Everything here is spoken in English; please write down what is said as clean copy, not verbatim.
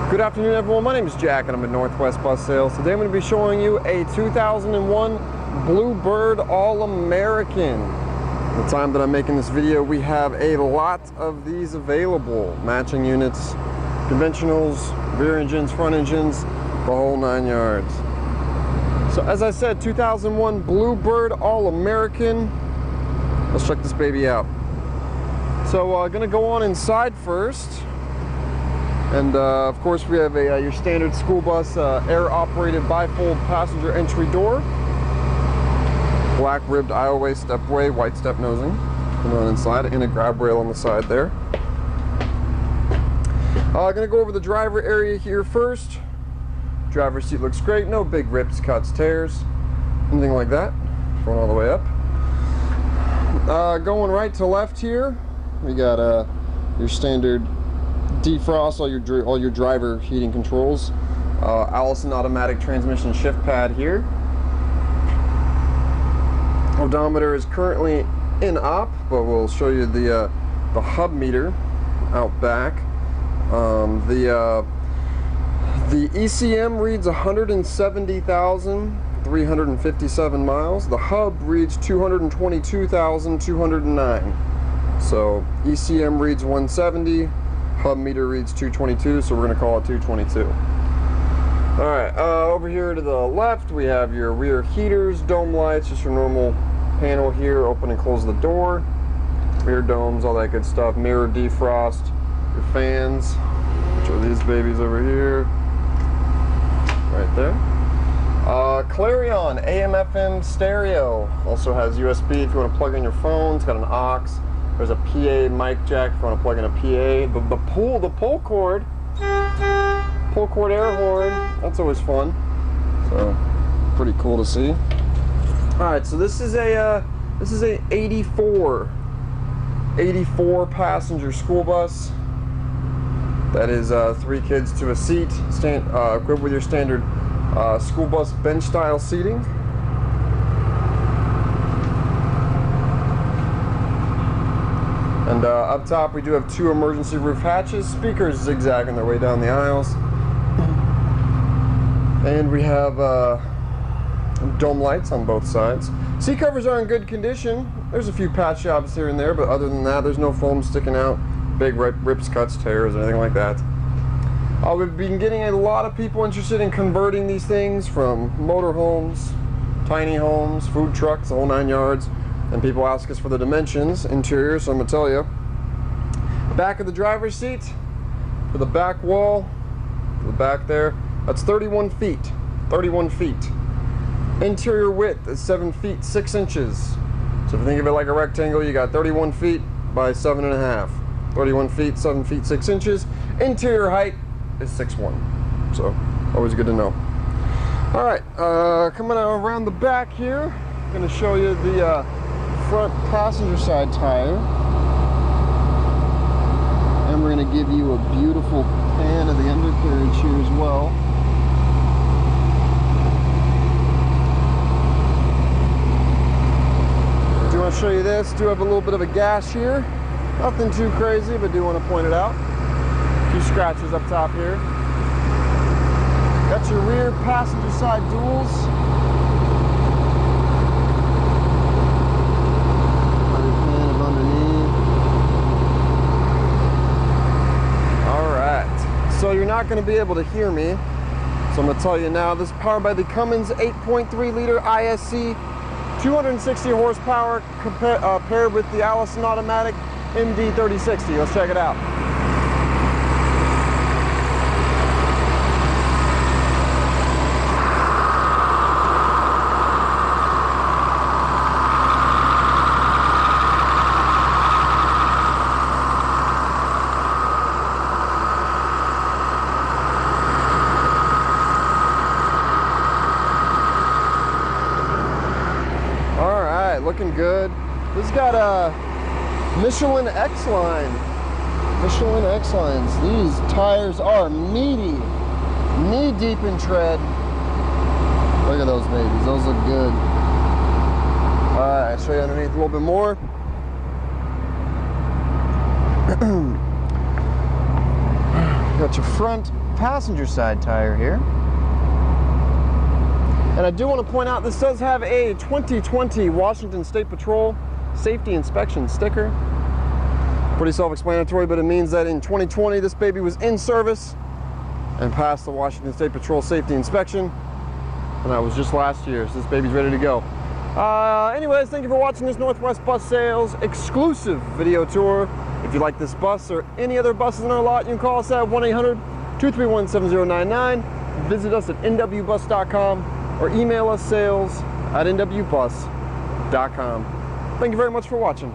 Good afternoon, everyone. My name is Jack and I'm at Northwest Bus Sales. Today I'm going to be showing you a 2001 Bluebird All-American. At the time that I'm making this video, we have a lot of these available. Matching units, conventionals, rear engines, front engines, the whole 9 yards. So as I said, 2001 Bluebird All-American. Let's check this baby out. So I'm going to go on inside first. And of course we have your standard school bus air-operated bifold passenger entry door. Black ribbed aisleway stepway, white step nosing. Come on inside, and a grab rail on the side there. I'm going to go over the driver area here first. Driver's seat looks great, no big rips, cuts, tears, anything like that. Going all the way up. Going right to left here, we got your standard defrost, all your driver heating controls. Allison automatic transmission shift pad here. Odometer is currently in op, but we'll show you the hub meter out back. The ECM reads 170,357 miles. The hub reads 222,209. So ECM reads 170. Hub meter reads 222, so we're going to call it 222. Alright, over here to the left we have your rear heaters, dome lights, just your normal panel here, open and close the door, rear domes, all that good stuff, mirror defrost, your fans, which are these babies over here, right there. Clarion AM/FM stereo, also has USB if you want to plug in your phone, it's got an aux. There's a PA mic jack if you want to plug in a PA. The pull cord air horn, that's always fun. So pretty cool to see. All right, so this is a 84 passenger school bus. That is 3 kids to a seat, equipped with your standard school bus bench style seating. And up top we do have 2 emergency roof hatches, speakers zigzagging their way down the aisles. And we have dome lights on both sides. Seat covers are in good condition. There's a few patch jobs here and there, but other than that, there's no foam sticking out, big rips, cuts, tears, anything like that. We've been getting a lot of people interested in converting these things from motorhomes, tiny homes, food trucks, the whole 9 yards. And people ask us for the dimensions, interior, so I'm going to tell you. Back of the driver's seat, for the back wall, the back there, that's 31 feet. 31 feet. Interior width is 7 feet 6 inches. So if you think of it like a rectangle, you got 31 feet by 7.5. 31 feet, 7 feet 6 inches. Interior height is 6'1". So always good to know. All right, coming around the back here, I'm going to show you the front passenger side tire, and we're going to give you a beautiful pan of the undercarriage here as well. Do want to show you this? Do have a little bit of a gash here, nothing too crazy, but do want to point it out. A few scratches up top here. Got your rear passenger side duals. So you're not going to be able to hear me, so I'm going to tell you now. This is powered by the Cummins 8.3 liter ISC, 260 horsepower, paired with the Allison automatic MD3060. Let's check it out. Looking good. This has got a Michelin X-Line. Michelin X-Lines. These tires are meaty, knee-deep in tread. Look at those babies. Those look good. Alright, I'll show you underneath a little bit more. Got your front passenger side tire here. And I do want to point out this does have a 2020 Washington State Patrol safety inspection sticker. Pretty self-explanatory, but it means that in 2020 this baby was in service and passed the Washington State Patrol safety inspection. And that was just last year, so this baby's ready to go. Anyways, thank you for watching this Northwest Bus Sales exclusive video tour. If you like this bus or any other buses in our lot, you can call us at 1-800-231-7099. Visit us at nwbus.com or email us sales@nwbus.com. Thank you very much for watching.